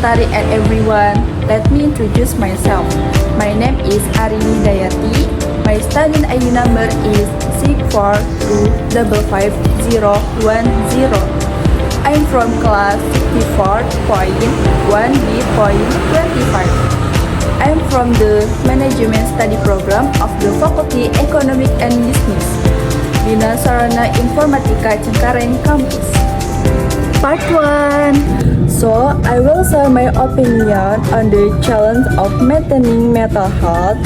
Lestari and everyone. Let me introduce myself. My name is Arini Dayati. My student ID number is 642555010. I'm from class 64.1B.25. I'm from the Management Study Program of the Faculty Economic and Business, Bina Sarana Informatika Cengkareng Campus. Part 1. So, I will share my opinion on the challenge of maintaining mental health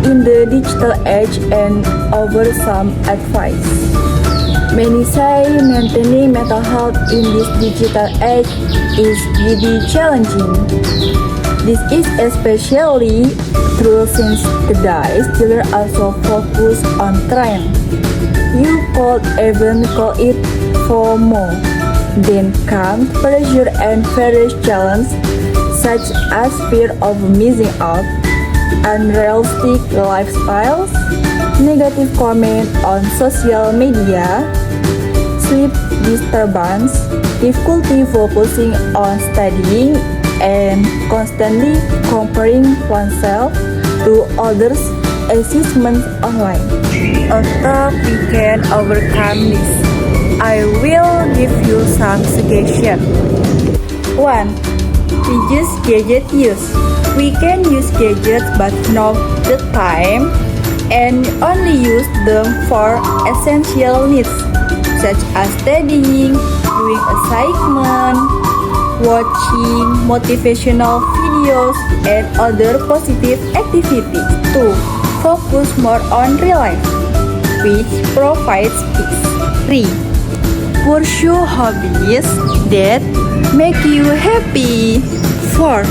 in the digital age and offer some advice. Many say maintaining mental health in this digital age is really challenging. This is especially true since today's children also focus on trend. You could even call it FOMO. Then comes pressure and various challenges such as fear of missing out, unrealistic lifestyles, negative comment on social media, sleep disturbance, difficulty focusing on studying, and constantly comparing oneself to others' achievements online. Although we can overcome this, I will give you some suggestions. 1. Reduce gadget use. We can use gadgets but not the time and only use them for essential needs such as studying, doing assignment, watching motivational videos, and other positive activities. 2. Focus more on real life, which provides peace. 3. Pursue hobbies that make you happy. 4.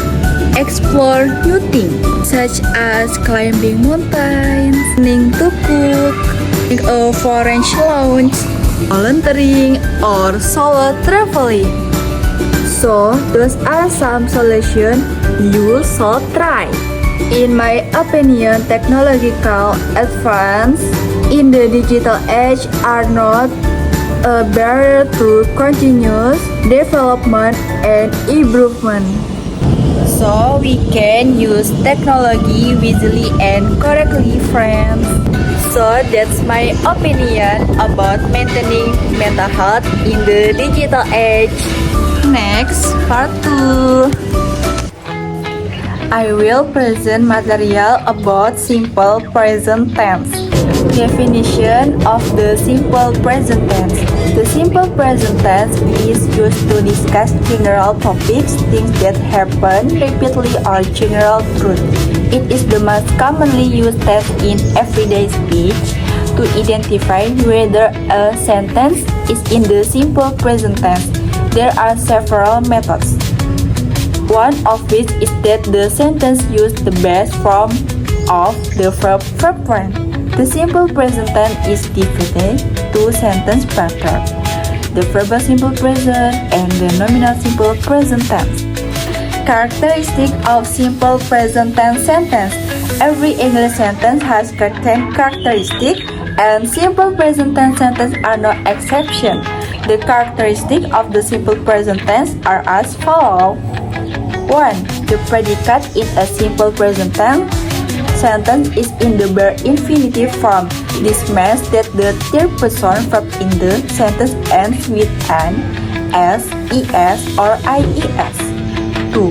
Explore new things such as climbing mountains, learning to cook, a foreign lounge, volunteering, or solo traveling. So, those are some solutions you should try. In my opinion, technological advance in the digital age are not a barrier to continuous development and improvement. So we can use technology wisely and correctly, friends. So that's my opinion about maintaining mental health in the digital age. Next, part 2. I will present material about simple present tense. Definition of the simple present tense. The simple present tense is used to discuss general topics, things that happen repeatedly or general truth. It is the most commonly used tense in everyday speech to identify whether a sentence is in the simple present tense. There are several methods. One of which is that the sentence uses the base form of the verb one. The simple present tense is divided to sentence patterns: the verbal simple present and the nominal simple present tense. Characteristic of simple present tense sentence. Every English sentence has certain characteristics, and simple present tense sentences are no exception. The characteristics of the simple present tense are as follows. 1. The predicate in a simple present tense sentence is in the bare infinitive form. This means that the third person verb in the sentence ends with an s, es, or ies. 2.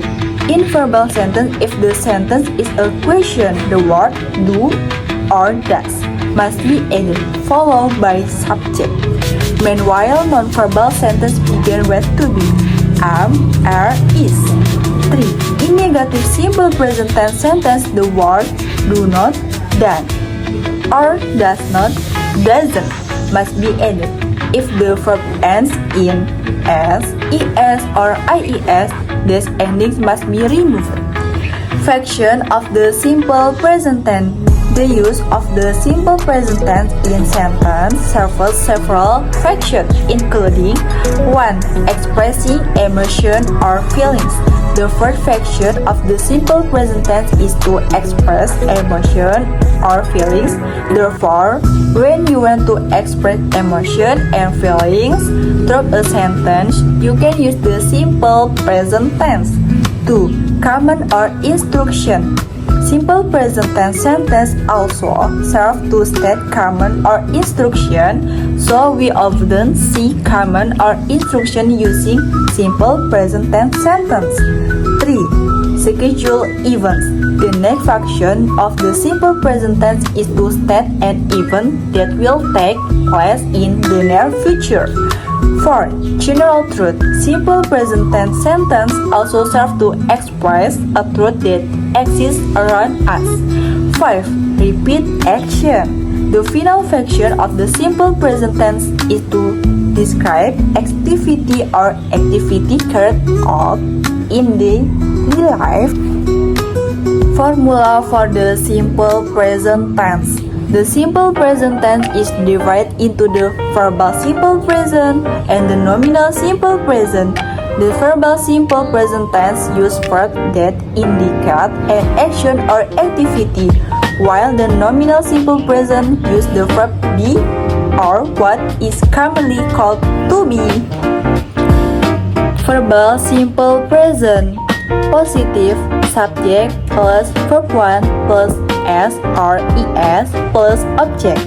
In verbal sentence, if the sentence is a question, the word do or does must be added, followed by subject. Meanwhile, non-verbal sentence begin with to be, am, are, is. 3. In negative simple present tense sentence, the word do not, done, or does not, doesn't must be added. If the verb ends in s, es, or ies, these endings must be removed. Fraction of the simple present tense. The use of the simple present tense in sentence serves several fractions, including 1. Expressing emotion or feelings. The first fraction of the simple present tense is to express emotion or feelings. Therefore, when you want to express emotion and feelings through a sentence, you can use the simple present tense. 2. Command or instruction. Simple present tense sentence also serve to state command or instruction, so we often see command or instruction using simple present tense sentence. 3. Schedule events. The next function of the simple present tense is to state an event that will take place in the near future. 4. General truth. Simple present tense sentence also serve to express a truth that exists around us. 5. Repeat action. The final function of the simple present tense is to describe activity or activity carried out in daily life. Formula for the simple present tense. The simple present tense is divided into the verbal simple present and the nominal simple present. The verbal simple present tense use verbs that indicate an action or activity, while the nominal simple present use the verb be or what is commonly called to be. Verbal simple present. Positive subject plus verb 1 plus S or ES plus object.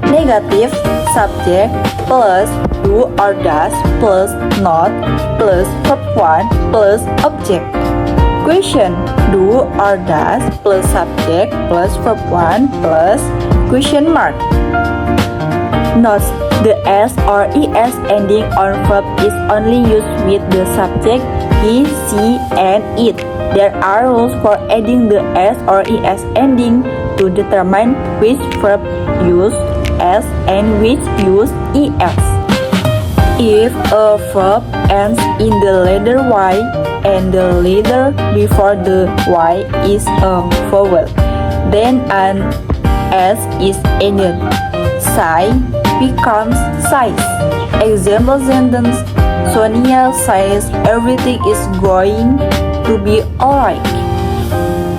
Negative subject plus do or does plus not plus verb 1 plus object. Question do or does plus subject plus verb 1 plus question mark. Note: the S or ES ending on verb is only used with the subject he, she, and it. There are rules for adding the S or ES ending to determine which verb use S and which use ES. If a verb ends in the letter Y and the letter before the Y is a vowel, then an S is added. Sigh becomes sighs. Example sentence: Sonia says everything is going to be alright.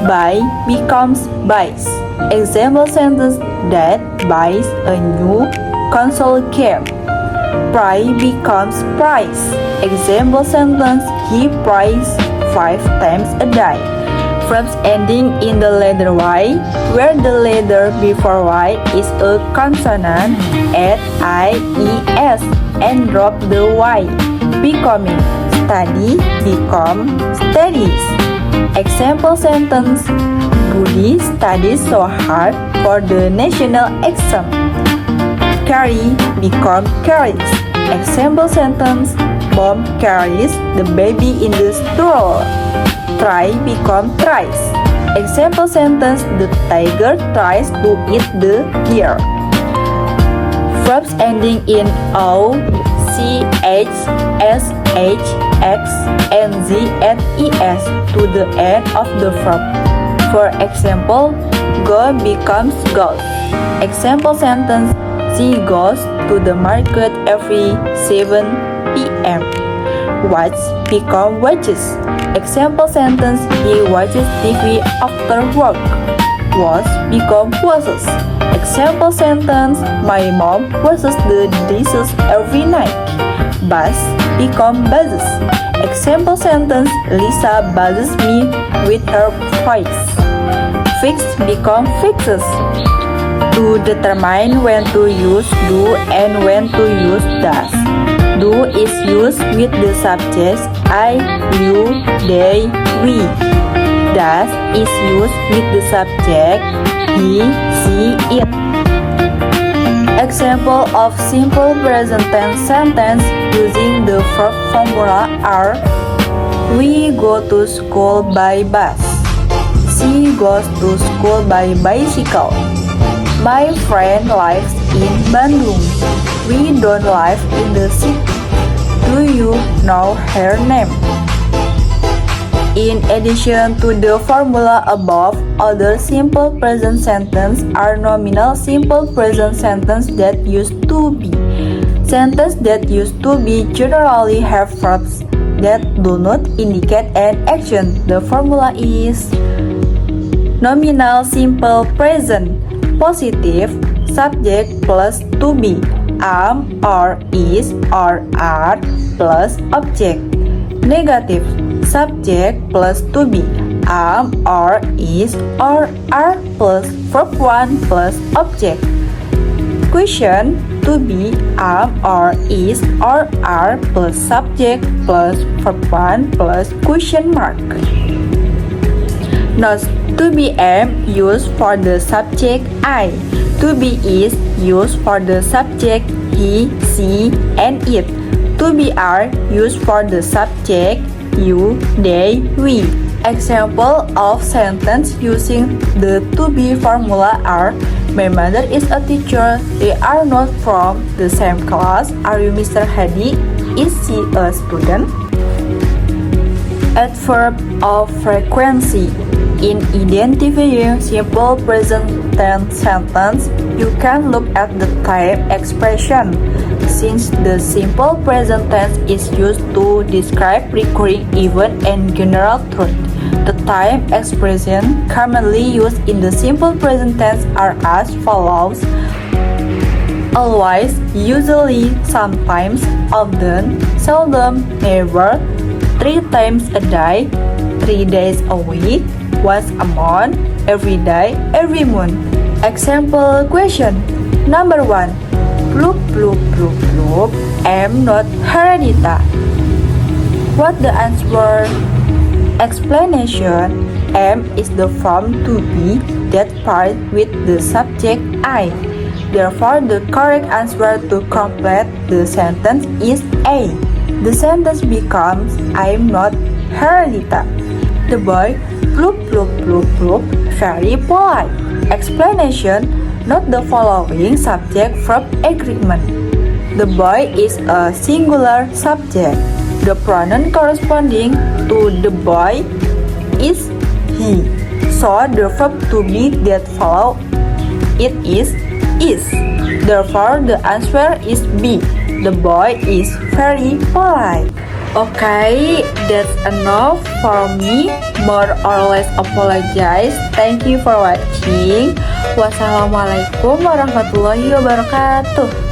Buy becomes buys. Example sentence: Dad buys a new console game. Pry becomes price. Example sentence: He prays 5 times a day. Verbs ending in the letter Y, where the letter before Y is a consonant, add IES and drop the Y. Becoming: study become studies. Example sentence: Budi studies so hard for the national exam. Carry become carries. Example sentence: Mom carries the baby in the stroller. Try become tries. Example sentence: The tiger tries to eat the deer. Verbs ending in O, CH, SH, X, and Z and ES to the end of the verb. For example, go becomes goes. Example sentence: She goes to the market every 7 p.m. Watch become watches. Example sentence: He watches TV after work. Wash become washes. Example sentence: My mom washes the dishes every night. Buzz become buzzes. Example sentence: Lisa buzzes me with her voice. Fix become fixes. To determine when to use do and when to use does. Do is used with the subjects I, you, they, we. Does is used with the subject he, she, it. Example of simple present tense sentence using the verb formula are: We go to school by bus. She goes to school by bicycle. My friend lives in Bandung. We don't live in the city. Do you know her name? In addition to the formula above, other simple present sentence are nominal simple present sentence that use to be. Sentences that use to be generally have verbs that do not indicate an action. The formula is nominal simple present, positive, subject plus to be, am or is or are plus object. Negative. Subject plus to be. Am or is or are plus verb 1 plus object. Question. To be, am or is or are plus subject plus verb 1 plus question mark. Notes. To be am used for the subject I. To be is used for the subject he, she, and it. To be are used for the subject you, they, we. Example of sentence using the to be formula are: my mother is a teacher. They are not from the same class. Are you Mr. Hadi? Is she a student? Adverb of frequency. In identifying simple present tense sentence, you can look at the time expression. Since the simple present tense is used to describe recurring event and general truth, the time expression commonly used in the simple present tense are as follows: always, usually, sometimes, often, seldom, never, 3 times a day, 3 days a week, once a month, every day, every month. Example question. Number 1. Bloop, bloop, bloop, bloop. Am not Heredita. What the answer? Explanation. Am is the form to be that part with the subject I. Therefore, the correct answer to complete the sentence is A. The sentence becomes I'm not Heredita. The boy bloop bloop bloop bloop very polite. Explanation. Note the following subject-verb agreement. The boy is a singular subject. The pronoun corresponding to the boy is he. So the verb to be that follow it is. Therefore the answer is B. The boy is very polite. Okay, that's enough for me. More or less apologize. Thank you for watching. Wassalamualaikum warahmatullahi wabarakatuh.